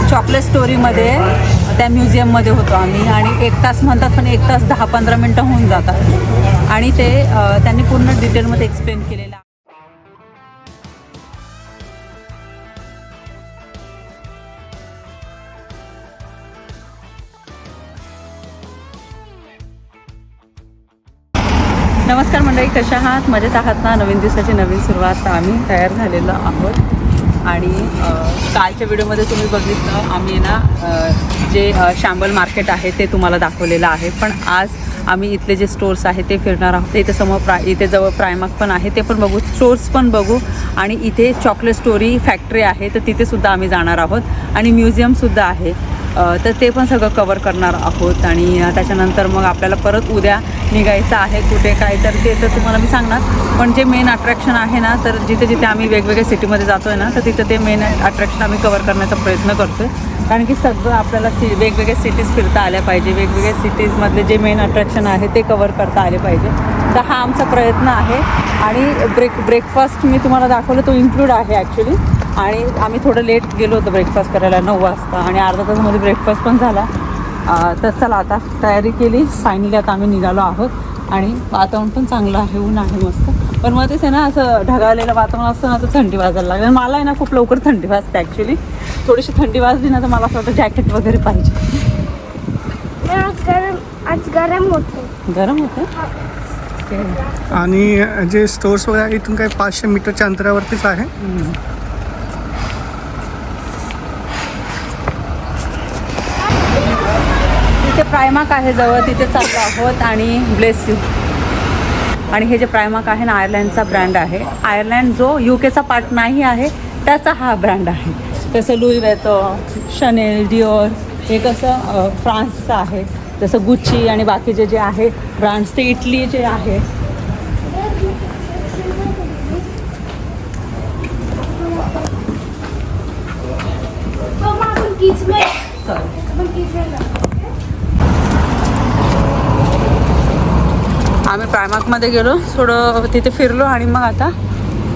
Chocolate स्टोरीमध्ये त्या म्युझियममध्ये होतो आम्ही आणि 1 तास म्हणतात पण 1 तास 10-15 मिनटं होऊन जातात आणि ते त्यांनी पूर्ण डिटेलमध्ये एक्सप्लेन केलेलं आहे. नमस्कार मंडळी, कशा आहात? मजेत आहात ना? नवीन दिवसाची नवीन सुरुवात आम्ही तयार झालेलो आहोत आणि कालच्या व्हिडिओमध्ये तुम्ही बघितलं आम्ही ना जे शांबल मार्केट आहे ते तुम्हाला दाखवलेलं आहे. पण आज आम्ही इथले जे स्टोर्स आहे ते फिरणार आहोत. इथे समोर इथे जवळ प्रायमार्क पण आहे, ते पण बघू, स्टोर्स पण बघू आणि इथे चॉकलेट स्टोरी फॅक्टरी आहे तर तिथेसुद्धा आम्ही जाणार आहोत आणि म्युझियमसुद्धा आहे. तर ते पण सगळं कवर करणार आहोत आणि त्याच्यानंतर मग आपल्याला परत उद्या निघायचं आहे कुठे काय तर ते तर तुम्हाला मी सांगणार. पण जे मेन अट्रॅक्शन आहे ना, तर जिथे जिथे आम्ही वेगवेगळ्या सिटीमध्ये जातो आहे ना, तर तिथं ते मेन अट्रॅक्शन आम्ही कवर करण्याचा प्रयत्न करतो आहे. कारण की सगळं आपल्याला वेगवेगळ्या सिटीज फिरता आल्या पाहिजे, वेगवेगळ्या सिटीजमधले जे मेन अट्रॅक्शन आहे ते कवर करता आले पाहिजे. तर हा आमचा प्रयत्न आहे. आणि ब्रेकफास्ट मी तुम्हाला दाखवलं तो इन्क्लूड आहे ॲक्च्युली. आणि आम्ही थोडं लेट गेलो होतो ब्रेकफास्ट करायला 9 वाजता आणि अर्धा तासामध्ये ब्रेकफास्ट पण झाला. तर चला आता तयारी केली, फायनली आता आम्ही निघालो आहोत आणि वातावरण पण चांगलं आहे, ऊन आहे मस्त. पण मध्येच आहे ना असं ढगाळलेलं वातावरण असतं ना तर थंडी वाजायला लागली. मला आहे ना खूप लवकर थंडी वाजते ॲक्च्युली. थोडीशी थंडी वाजली ना तर मला असं वाटतं जॅकेट वगैरे पाहिजे. आज गरम होतं. गरम होतं. आणि जे स्टोर्स वगैरे आहे इथून काही 500 मीटरच्या अंतरावरतीच आहे. तिथे प्रायमार्क आहे जवळ, तिथे चाललो आहोत आणि ब्लेस यू. आणि हे जे प्रायमार्क आहे ना आयर्लंडचा ब्रँड आहे. आयर्लंड जो UK पार्ट नाही आहे त्याचा हा ब्रँड आहे. तसं लुई वॅटन, शनेल, डिओर हे कसं फ्रान्सचं आहे. जसं गुच्ची आणि बाकीचे जे आहे ब्रँड्स ते इटलीचे आहे. आम्ही प्रायमार्कमध्ये गेलो, थोडं तिथे फिरलो आणि मग आता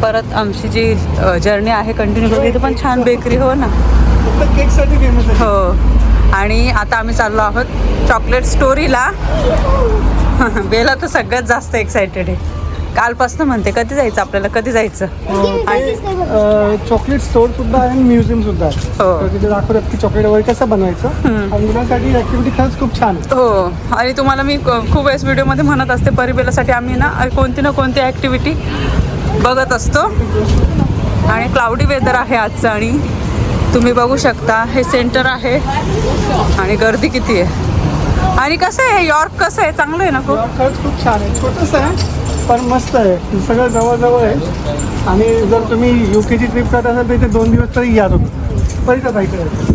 परत आमची जी जर्नी आहे कंटिन्यू करू. इथे पण छान बेकरी हो ना, केकसाठी फेमस आहे. हो. आणि आता आम्ही चाललो आहोत चॉकलेट स्टोरीला. बेला तर सगळ्यात जास्त एक्सायटेड आहे, कालपासून म्हणते कधी जायचं आपल्याला, कधी जायचं. चॉकलेट स्टोर सुद्धा आहे आणि म्युझियम सुद्धा आहे. हो. तिथे दाखवतात की चॉकलेट वगैरे कसं बनवायचं आणि मुलांसाठी ऍक्टिव्हिटी खरंच खूप छान आहे. हो. आणि तुम्हाला मी खूप वेळेस व्हिडिओमध्ये म्हणत असते परिबेलासाठी आम्ही ना कोणती ना कोणती ॲक्टिव्हिटी बघत असतो. आणि क्लाउडी वेदर आहे आजचं आणि तुम्ही बघू शकता हे सेंटर आहे आणि गर्दी किती आहे. आणि कसं आहे यॉर्क, कसं आहे, चांगलं आहे ना खूप. खरंच खूप छान आहे, छोटंसं आहे पण मस्त आहे, सगळं जवळजवळ आहे. आणि जर तुम्ही UKची ट्रिप करत असाल तर इथे 2 दिवस तरी या तुम्ही, परिसर ऐकलं.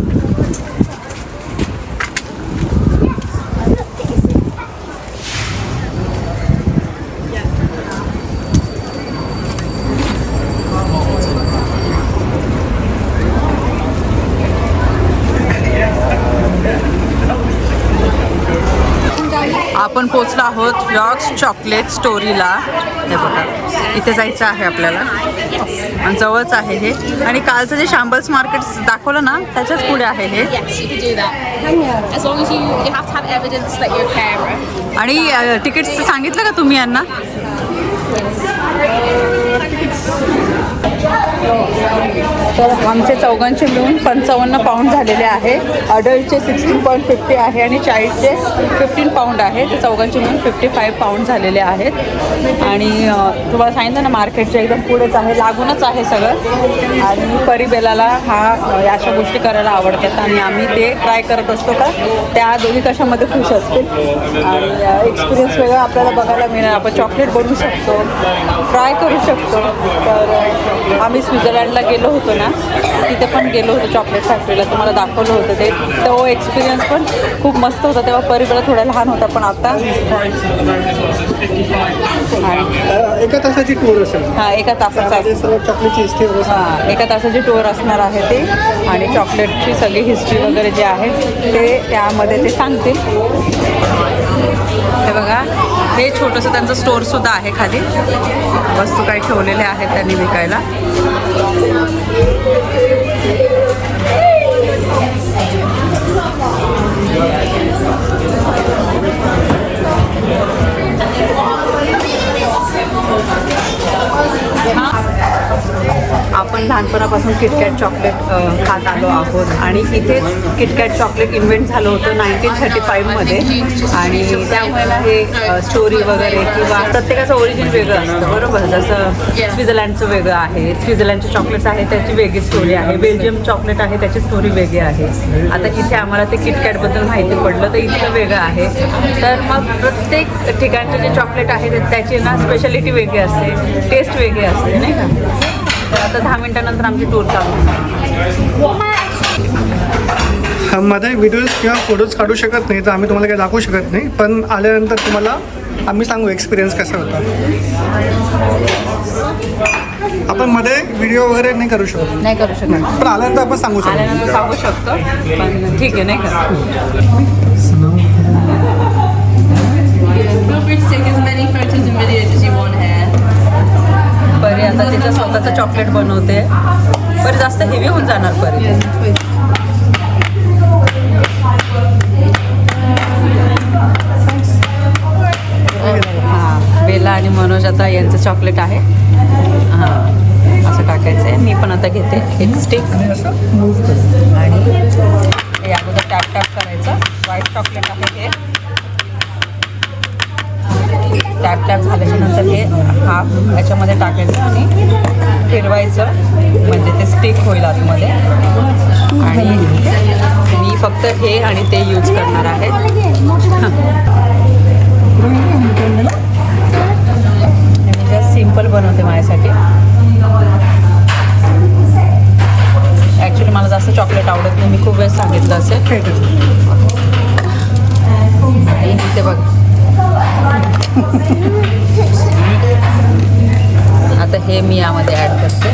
आपण पोचलो आहोत यॉर्क्स चॉकलेट स्टोरीला. हे बघा इथे जायचं आहे आपल्याला आणि जवळच आहे हे. आणि कालचं जे शांबल्स मार्केट दाखवलं ना त्याच्याच पुढे आहे हे. Yes, you can do that. As long as you have to have evidence that you're a carer. आणि तिकीट्स सांगितलं का तुम्ही यांना? तर आमचे चौघांचे मिळून 55 पाऊंड झालेले आहे. अडल्टचे 16.50 आहे आणि चाइल्डचे 15 पाऊंड आहे. ते चौघांचे मिळून 55 पाऊंड झालेले आहेत. आणि तुम्हाला सांगितलं ना मार्केटच्या एकदम पुढेच आहे, लागूनच आहे सगळं. आणि परिबेलाला अशा गोष्टी करायला आवडतात आणि आम्ही ते ट्राय करत असतो का त्या दोन्ही कशामध्ये खुश असतील आणि एक्सपिरियन्स वेगळा आपल्याला बघायला मिळणार. आपण चॉकलेट बनवू शकतो, ट्राय करू शकतो. तर आम्ही स्वित्झर्लंडला गेलो होतो ना, तिथे पण गेलो होतो चॉकलेट फॅक्टरीला, तुम्हाला दाखवलं होतं ते. तो एक्सपिरियन्स पण खूप मस्त होता. तेव्हा परिबेला थोडा लहान होता पण आता एका तासाची टूर असेल. हां, एका तासाचा चॉकलेटची हिस्ट्री. हां, एका तासाची टूर असणार आहे ते. आणि चॉकलेटची सगळी हिस्ट्री वगैरे जे आहे ते त्यामध्ये ते सांगतील. हे बघा, हे छोटंसं त्यांचं स्टोअरसुद्धा आहे खाली. वस्तू काही ठेवलेल्या आहेत त्यांनी विकायला. किटकॅट चॉकलेट खात आलो आहोत आणि इथेच किटकॅट चॉकलेट इन्व्हेंट झालं होतं 1935मध्ये आणि त्यामुळे ना हे स्टोरी वगैरे किंवा प्रत्येकाचं ओरिजिन वेगळं असतं बरोबर. जसं स्वित्झर्लंडचं वेगळं आहे, स्वित्झर्लंडचे चॉकलेट्स आहे त्याची वेगळी स्टोरी आहे, बेल्जियम चॉकलेट आहे त्याची स्टोरी वेगळी आहे. आता इथे आम्हाला ते किटकॅटबद्दल माहिती पडलं तर इथलं वेगळं आहे. तर मग प्रत्येक ठिकाणचे जे चॉकलेट आहे त्याची ना स्पेशालिटी वेगळी असते, टेस्ट वेगळी असते नाही का. तर आता 10 मिनिटानंतर आमची टूर चालू होणार. मध्ये व्हिडिओज किंवा फोटोज काढू शकत नाही तर आम्ही तुम्हाला काही दाखवू शकत नाही, पण आल्यानंतर तुम्हाला आम्ही सांगू एक्सपिरियन्स कसा होता. आपण मध्ये व्हिडिओ वगैरे नाही करू शकत, नाही करू शकत, पण आल्यानंतर आपण सांगू शकतो. आल्यानंतर सांगू शकतो पण ठीक आहे नाही का. Feel free to take as many photos and videos as you want here. परी आता तिचं स्वतःचं चॉकलेट बनवते. परी जास्त हेवी होऊन जाणार परी. हां, बेला आणि मनोज आता यांचं चॉकलेट आहे. हां, असं टाकायचं आहे. मी पण आता घेते एक स्टिक आणि हे अगोदर टॅप टॅप करायचं. व्हाईट चॉकलेट आहे हे. टॅप टॅप झाल्याच्या नंतर हे हाफ याच्यामध्ये टाकायचं आणि फिरवायचं म्हणजे ते स्टिक होईल आतमध्ये. आणि मी फक्त हे आणि ते यूज करणार आहे. मी जस्ट सिम्पल बनवते माझ्यासाठी. ॲक्च्युली मला जास्त चॉकलेट आवडत नाही, मी खूप वेळेस सांगितलं असेल. इथे बघ आता हे मी यामध्ये ॲड करते.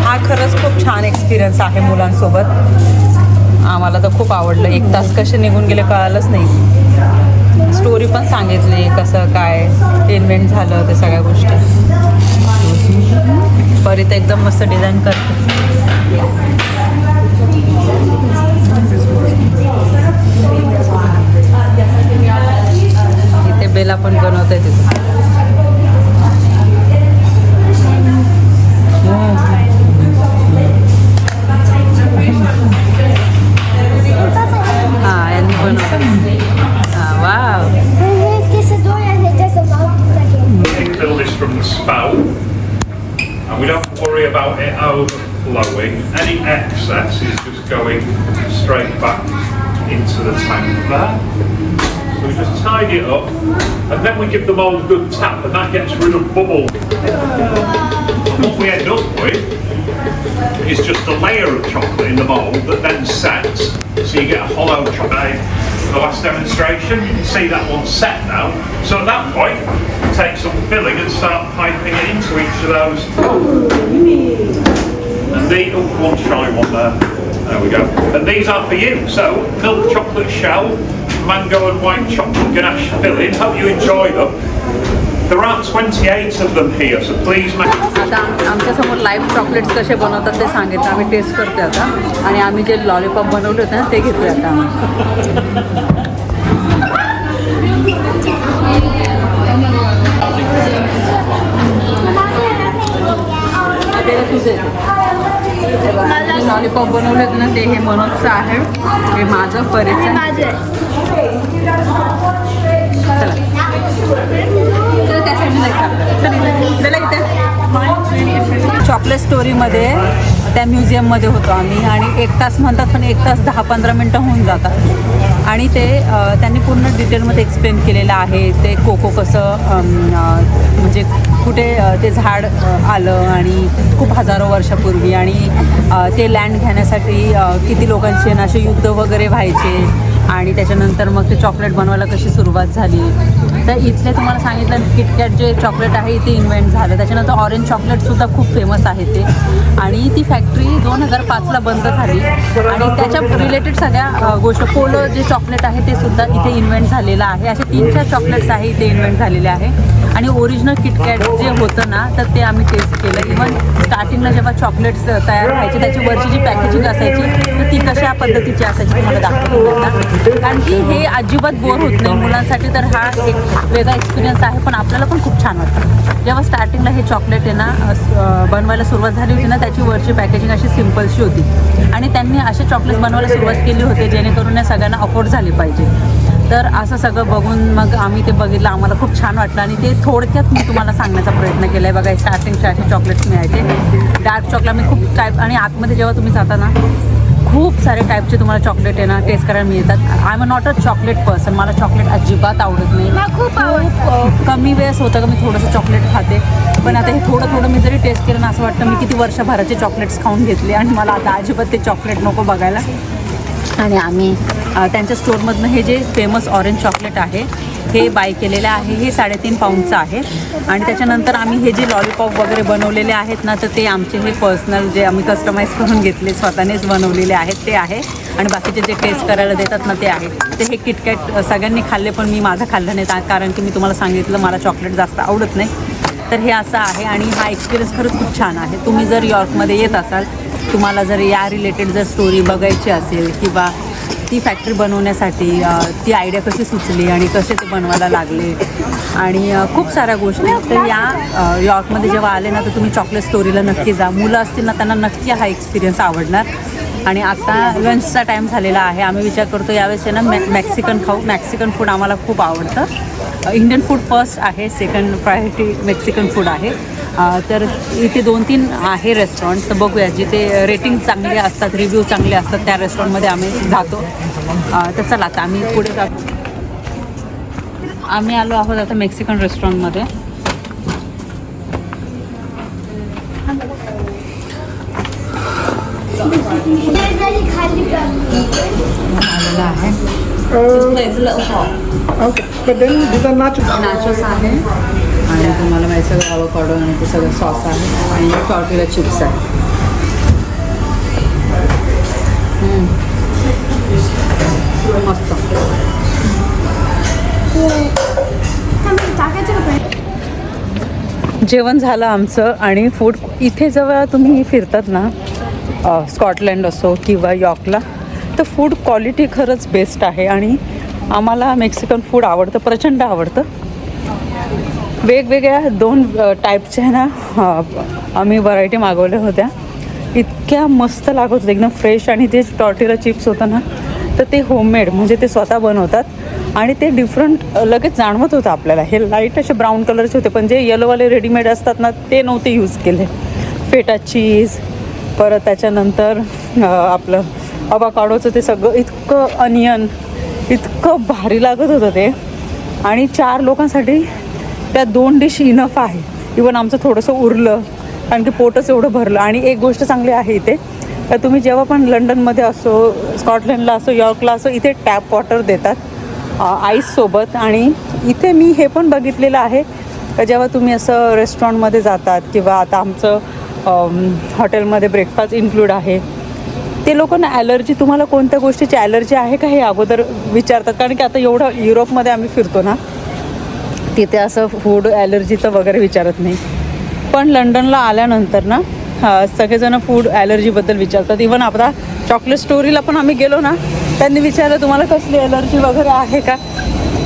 हा खरंच खूप छान एक्सपिरियन्स आहे मुलांसोबत. आम्हाला तर खूप आवडलं. 1 तास कसे निघून गेले कळालंच नाही. स्टोरी पण सांगितली कसं काय इन्व्हेंट झालं ते सगळ्या गोष्टी. परी तर एकदम मस्त डिझाईन करते. इथे बेला पण बनवत आहे तिथं. हां, यांनी बनवलं. हां, wow. Fill this from the spout, and we don't worry about it overflowing. Any excess is just going straight back into the tank there. So we just tidy it up, and then we give the mould a good tap, and that gets rid of bubble. And what we end up with is just a layer of chocolate in the mould that then sets, so you get a hollow chocolate. The last demonstration, you can see that one's set now. So at that point, take some filling and start piping it into each of those. And one shy one there. There we go. And these are for you. So milk chocolate shell, mango and white chocolate ganache filling. Hope you enjoy them. There are 28 of them here, so please make. आता आमच्यासमोर live chocolates कसे बनवतात ते सांगितलं. आम्ही taste करते आता आणि आम्ही जे लॉलीपॉप बनवले होते ना ते घेतले आता तुझे लॉलीपॉप बनवले होते ना ते हे मनोजचं आहे, हे माझं परिचय. चॉकलेट स्टोरीमध्ये त्या म्युझियममध्ये होतो आम्ही आणि 1 तास म्हणतात पण 1 तास 10-15 मिनटं होऊन जातात. आणि ते त्यांनी पूर्ण डिटेलमध्ये एक्सप्लेन केलेलं आहे. ते कोको कसं म्हणजे कुठे ते झाड आलं आणि खूप हजारो वर्षापूर्वी आणि ते लँड घेण्यासाठी किती लोकांचे असे युद्ध वगैरे व्हायचे आणि त्याच्यानंतर मग ते चॉकलेट बनवायला कशी सुरुवात झाली. तर इथले तुम्हाला सांगितलं किटकॅट जे चॉकलेट आहे ते इन्व्हेंट झालं. त्याच्यानंतर ऑरेंज चॉकलेटसुद्धा खूप फेमस आहे ते आणि ती फॅक्टरी 2005ला बंद झाली आणि त्याच्या रिलेटेड सगळ्या गोष्ट पोलो जे चॉकलेट आहे ते सुद्धा इथे इन्व्हेंट झालेलं आहे. असे 3-4 चॉकलेट्स आहे इथे इन्व्हेंट झालेले आहे आणि ओरिजिनल किटकॅट जे होतं ना तर ते आम्ही टेस्ट केलं. इव्हन स्टार्टिंगला जेव्हा चॉकलेट्स तयार व्हायचे त्याची वरची जी पॅकेजिंग असायची तर ती कशा त्या पद्धतीची असायची तुम्हाला दाखवली ना, कारण की हे अजिबात बोर होत नाही मुलांसाठी. तर हा एक वेगळा एक्सपिरियन्स आहे, पण आपल्याला पण खूप छान वाटतं. जेव्हा स्टार्टिंगला हे चॉकलेट आहे ना बनवायला सुरुवात झाली होती ना, त्याची वरची पॅकेजिंग अशी सिम्पलशी होती आणि त्यांनी असे चॉकलेट्स बनवायला सुरुवात केली होती जेणेकरून या सगळ्यांना अफोर्ड झाली पाहिजे. तर असं सगळं बघून मग आम्ही ते बघितलं, आम्हाला खूप छान वाटलं आणि ते थोडक्यात मी तुम्हाला सांगण्याचा प्रयत्न केला आहे. बघा स्टार्टिंगचे असे चॉकलेट्स मिळायचे डार्क चॉकलेट. मी खूप टाईप आणि आतमध्ये जेव्हा तुम्ही जाता ना खूप सारे टाईपचे तुम्हाला चॉकलेट आहे ना टेस्ट करायला मिळतात. I am not a chocolate person, मला चॉकलेट अजिबात आवडत नाही. खूप कमी वेळेस होतं का मी थोडंसं चॉकलेट खाते, पण आता हे थोडं मी जरी टेस्ट केलं ना असं वाटतं मी किती वर्षभराचे चॉकलेट्स खाऊन घेतले आणि मला आता अजिबात ते चॉकलेट नको बघायला. आणि आम्ही त्यांच्या स्टोअरमधनं हे जे फेमस ऑरेंज चॉकलेट आहे हे बाय केलेलं आहे. हे 3.5 पाऊंडचं आहे. आणि त्याच्यानंतर आम्ही हे जे लॉलीपॉप वगैरे बनवलेले आहेत ना, तर ते आमचे हे पर्सनल जे आम्ही कस्टमाइज करून घेतले स्वतःनेच बनवलेले आहेत ते आहे. आणि बाकीचे जे टेस्ट करायला देतात ना ते आहे. ते हे किटकॅट सगळ्यांनी खाल्ले, पण मी माझं खाल्लं नाही कारण की मी तुम्हाला सांगितलं मला चॉकलेट जास्त आवडत नाही. तर हे असं आहे आणि हा एक्सपिरियन्स खरंच खूप छान आहे. तुम्ही जर यॉर्कमध्ये येत असाल, तुम्हाला जर या रिलेटेड जर स्टोरी बघायची असेल किंवा ती फॅक्टरी बनवण्यासाठी ती आयडिया कशी सुचली आणि कसे ते बनवायला लागले आणि खूप साऱ्या गोष्टी, तर या यॉर्कमध्ये जेव्हा आले ना तर तुम्ही चॉकलेट स्टोरीला नक्की जा. मुलं असतील ना त्यांना नक्की हा एक्सपिरियन्स आवडणार. आणि आता लंचचा टाईम झालेला आहे. आम्ही विचार करतो यावेळेस आहे ना मॅक्सिकन खाऊ. मॅक्सिकन फूड आम्हाला खूप आवडतं. इंडियन फूड फर्स्ट आहे, सेकंड प्रायोरिटी मेक्सिकन फूड आहे. तर इथे 2-3 आहे रेस्टॉरंट, तर बघूया जिथे रेटिंग चांगले असतात, रिव्ह्यू चांगले असतात त्या रेस्टॉरंटमध्ये आम्ही जातो. तर चला आता आम्ही पुढे जातो. आम्ही आलो आहोत आता मेक्सिकन रेस्टॉरंटमध्ये. आलेलं आहे. Okay, but then these are nachos. Nachos आहे आणि तुम्हाला माहिती सगळं अवोकाडो आणि ते सगळं सॉस आहे आणि टॉर्टिला चिप्स आहे. मस्त जेवण झालं आमचं. आणि फूड इथे जेव्हा तुम्ही फिरतात ना स्कॉटलँड असो किंवा यॉर्कला, तर फूड क्वालिटी खरंच बेस्ट आहे. आणि आम्हाला मेक्सिकन फूड आवडतं, प्रचंड आवडतं. वेगवेगळ्या 2 टाईपच्या आहे ना आम्ही व्हरायटी मागवल्या होत्या. इतक्या मस्त लागत होत्या एकदम फ्रेश. आणि ते टॉर्टिला चिप्स होतं ना तर ते होममेड म्हणजे ते स्वतः बनवतात आणि ते डिफरंट लगेच जाणवत होतं आपल्याला. हे लाईट असे ब्राऊन कलरचे होते, पण जे येलोवाले रेडीमेड असतात ना ते नव्हते यूज केले. फेटा चीज, परत त्याच्यानंतर आपलं अवाकाडोचं ते सगळं इतकं अनियन, इतकं भारी लागत होतं ते. आणि 4 लोकांसाठी त्या 2 डिश इनफ आहे. इवन आमचं थोडंसं उरलं कारण की पोटच एवढं भरलं. आणि एक गोष्ट चांगली आहे इथे, तर तुम्ही जेव्हा पण लंडनमध्ये असो, स्कॉटलंडला असो, यॉर्कला असो, इथे टॅप वॉटर देतात आईससोबत. आणि इथे मी हे पण बघितलेलं आहे का जेव्हा तुम्ही असं रेस्टॉरंटमध्ये जातात किंवा आता आमचं हॉटेलमध्ये ब्रेकफास्ट इन्क्लूड आहे, ते लोकांना ॲलर्जी, तुम्हाला कोणत्या गोष्टीची ॲलर्जी आहे का हे अगोदर विचारतात. कारण की आता एवढं युरोपमध्ये आम्ही फिरतो ना तिथे असं फूड ॲलर्जीचं वगैरे विचारत नाही. पण लंडनला आल्यानंतर ना सगळेजण फूड ॲलर्जीबद्दल विचारतात. इवन आपला चॉकलेट स्टोरीला पण आम्ही गेलो ना त्यांनी विचारलं तुम्हाला कसली ॲलर्जी वगैरे आहे का.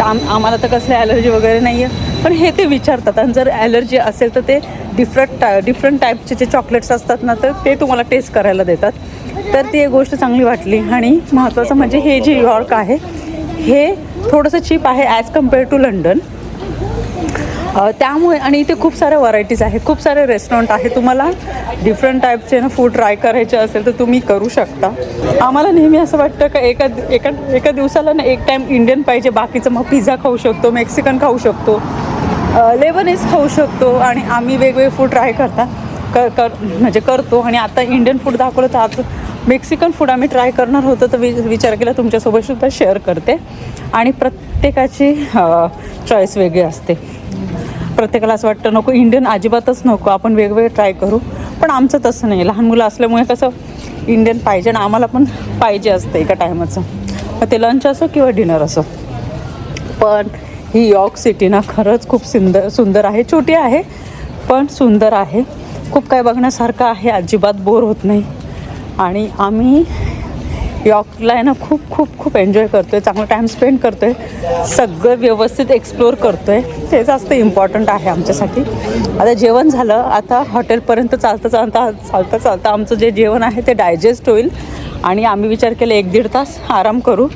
आम्हाला तर कसली ॲलर्जी वगैरे नाही आहे, पण हे ते विचारतात. आणि जर ॲलर्जी असेल तर ते डिफरंट टाईपचे जे चॉकलेट्स असतात ना तर ते तुम्हाला टेस्ट करायला देतात. तर ती एक गोष्ट चांगली वाटली. आणि महत्त्वाचं म्हणजे हे जे यॉर्क आहे हे थोडंसं चीप आहे ॲज कम्पेअर टू लंडन. त्यामुळे आणि इथे खूप साऱ्या व्हरायटीज आहेत, खूप सारे रेस्टॉरंट आहे. तुम्हाला डिफरंट टाईपचे ना फूड ट्राय करायचे असेल तर तुम्ही करू शकता. आम्हाला नेहमी असं वाटतं का एका दिवसाला ना एक टाईम इंडियन पाहिजे, बाकीचं मग पिझ्झा खाऊ शकतो, मेक्सिकन खाऊ शकतो, लेबनीज खाऊ शकतो. आणि आम्ही वेगवेगळे फूड ट्राय म्हणजे करतो. आणि आता इंडियन फूड दाखवलं तर आता मेक्सिकन फूड आम्ही ट्राय करणार होतो, तर विचार केला तुमच्यासोबतसुद्धा शेअर करते. आणि प्रत्येकाची चॉईस वेगळी असते. प्रत्येकाला असं वाटतं नको इंडियन अजिबातच नको, आपण वेगवेगळे ट्राय करू. पण आमचं तसं नाही. लहान मुलं असल्यामुळे कसं इंडियन पाहिजे आणि आम्हाला पण पाहिजे असतं एका टायमाचं, मग ते लंच असो किंवा डिनर असो. पण ही यॉर्क सिटी ना खरंच खूप सुंदर आहे. छोटी आहे पण सुंदर आहे. खूप काय बघण्यासारखं आहे, अजिबात बोर होत नाही. आणि आम्ही यॉर्कला आहे ना खूप खूप खूप एन्जॉय करतो आहे, चांगला टाईम स्पेंड करतो आहे, सगळं व्यवस्थित एक्सप्लोअर करतो आहे. ते जास्त इम्पॉर्टंट आहे आमच्यासाठी. आता जेवण झालं, आता हॉटेलपर्यंत चालता आमचं जे जेवण आहे ते डायजेस्ट होईल आणि आम्ही विचार केला 1-1.5 तास आराम करू.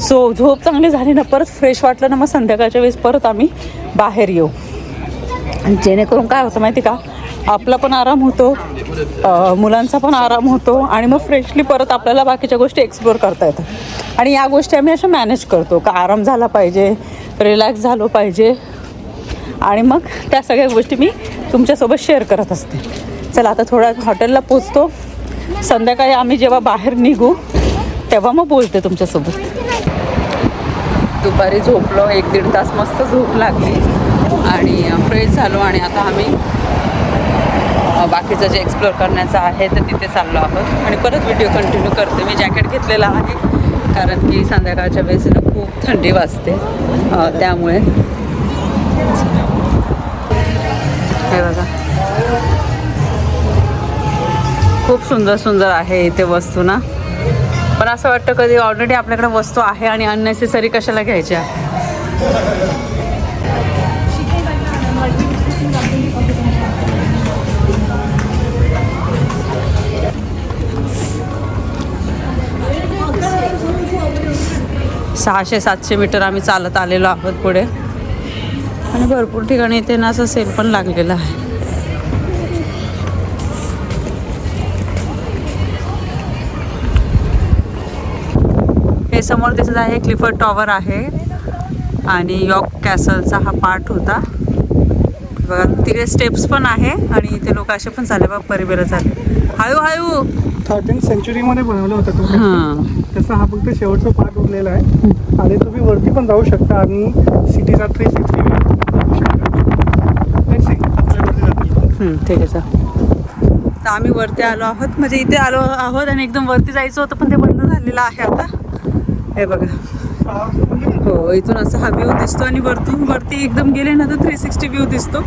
सो झोप चांगली झाली ना, परत फ्रेश वाटलं ना, मग संध्याकाळच्या वेळेस परत आम्ही बाहेर येऊ. आणि जेणेकरून काय होतं माहिती का, आपला पण आराम होतो, मुलांचा पण आराम होतो आणि मग फ्रेशली परत आपल्याला बाकीच्या गोष्टी एक्सप्लोअर करता येतात. आणि या गोष्टी आम्ही अशा मॅनेज करतो का आराम झाला पाहिजे, रिलॅक्स झालो पाहिजे आणि मग त्या सगळ्या गोष्टी मी तुमच्यासोबत शेअर करत असते. चला आता थोडा हॉटेलला पोचतो, संध्याकाळी आम्ही जेव्हा बाहेर निघू तेव्हा मग बोलते तुमच्यासोबत. दुपारी झोपलो, 1-1.5 तास मस्त झोप लागली आणि फ्रेश झालो आणि आता आम्ही बाकीचं जे एक्सप्लोअर करायचं आहे तर तिथे चाललो आहोत आणि परत व्हिडिओ कंटिन्यू करते. मी जॅकेट घेतलेलं आहे कारण की संध्याकाळच्या वेळेस खूप थंडी वाजते, त्यामुळे. हे बघा खूप सुंदर सुंदर आहे इथे वस्तू ना, पण असं वाटतं कधी ऑलरेडी आपल्याकडे वस्तू आहे आणि अननेसेसरी कशाला घ्यायच्या. सहाशे 700 मीटर आम्ही चालत आलेलो आहोत पुढे आणि भरपूर ठिकाणी इथे ना असं सेल पण लागलेलं आहे. हे समोर दिसत आहे क्लिफर्ड टॉवर आहे आणि यॉर्क कॅसलचा हा पार्ट होता बघा. तिकडे स्टेप्स पण आहे आणि इथे लोक असे पण चालले बघा, परिबेला चालले हळू 13th सेंचुरीमध्ये बनवलं होतं तो. हां, तसं हा फक्त शेवटचा पार्ट उरलेला आहे आणि तुम्ही वरती पण जाऊ शकता आणि सिटीचा 360 ठीक आहे सर. तर आम्ही वरती आलो आहोत, म्हणजे इथे आलो आहोत आणि एकदम वरती जायचं होतं पण ते बंद झालेलं आहे आता. हे बघा, हो इथून असा हा व्ह्यू दिसतो आणि वरती एकदम गेले ना तर 360 व्ह्यू दिसतो.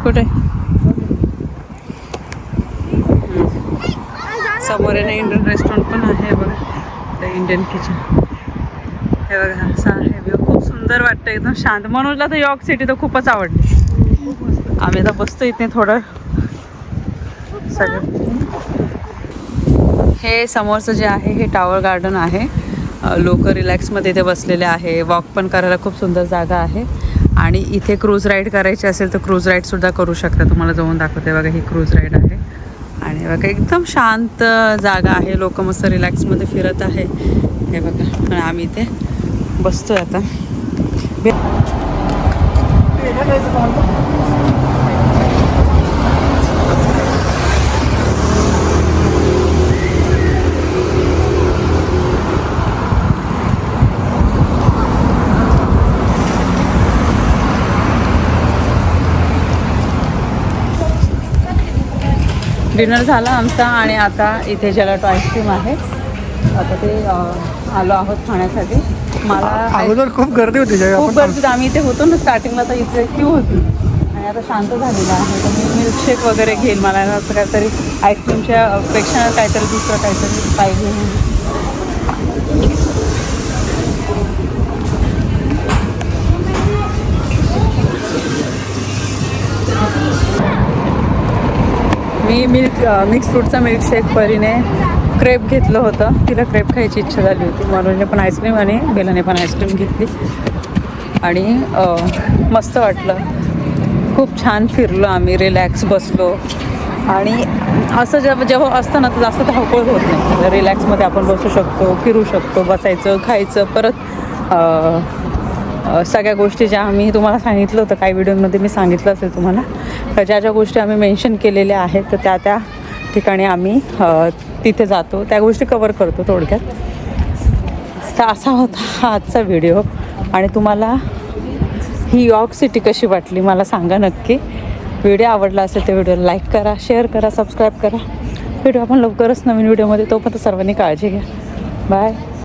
कुठे समोर आहे ना इंडियन रेस्टॉरंट पण आहे बघा, द इंडियन किचन. हे बघा असा आहे व्ह्यू, खूप सुंदर वाटतं, एकदम शांत. मनोजला तर यॉर्क सिटी तर खूपच आवडली. आम्ही तर बसतो इथे थोडं सगळं. हे समोरचं जे आहे हे टावर गार्डन आहे, लोक रिलॅक्समध्ये इथे बसलेले आहे, वॉक पण करायला खूप सुंदर जागा आहे. आणि इथे क्रूज राईड करायची असेल तर क्रूज राईडसुद्धा करू शकता. तुम्हाला जाऊन दाखवते बघा, ही क्रूज राईड आहे आणि बघा एकदम शांत जागा आहे, लोक मस्त रिलॅक्समध्ये फिरत आहे. हे बघा आणि आम्ही इथे बसतोय आता. डिनर झाला आमचा आणि आता इथे जेलाटो आईस्क्रीम आहे, आता ते आलो आहोत खाण्यासाठी. मला अगोदर खूप गर्दी होती, खूप गर्दी होती. आम्ही इथे होतो ना स्टार्टिंगला तर इथे क्यू होती आणि आता शांत झालेलं आहे. तर मी मिल्कशेक वगैरे घेईल, मला असं काहीतरी आईस्क्रीमच्या पेक्षा काहीतरी दुसरं काहीतरी पाहिजे. मी मिक्स फ्रूटचा मिल्कशेक परीने क्रेप घेतलं होतं, तिला क्रेप खायची इच्छा झाली होती. मनोजने पण आईस्क्रीम आणि बेलाने पण आईस्क्रीम घेतली आणि मस्त वाटलं, खूप छान फिरलो आम्ही, रिलॅक्स बसलो. आणि असं जेव्हा असतं ना तर जास्त धावपळ होत नाही, रिलॅक्समध्ये आपण बसू शकतो, फिरू शकतो, बसायचं, खायचं. परत सगळ्या गोष्टी ज्या आम्ही तुम्हाला सांगितलं होतं, काही व्हिडिओमध्ये मी सांगितलं असेल तुम्हाला, तर ज्या ज्या गोष्टी आम्ही मेन्शन केलेल्या आहेत तर त्या ठिकाणी आम्ही तिथे जातो, त्या गोष्टी कवर करतो थोडक्यात. तर असा होता हा आजचा व्हिडिओ आणि तुम्हाला ही यॉर्क सिटी कशी वाटली मला सांगा नक्की. व्हिडिओ आवडला असेल तर व्हिडिओ लाईक करा, शेअर करा, सबस्क्राईब करा. भेटू आपण लवकरच नवीन व्हिडिओमध्ये. तोपर्यंत सर्वांनी काळजी घ्या. बाय.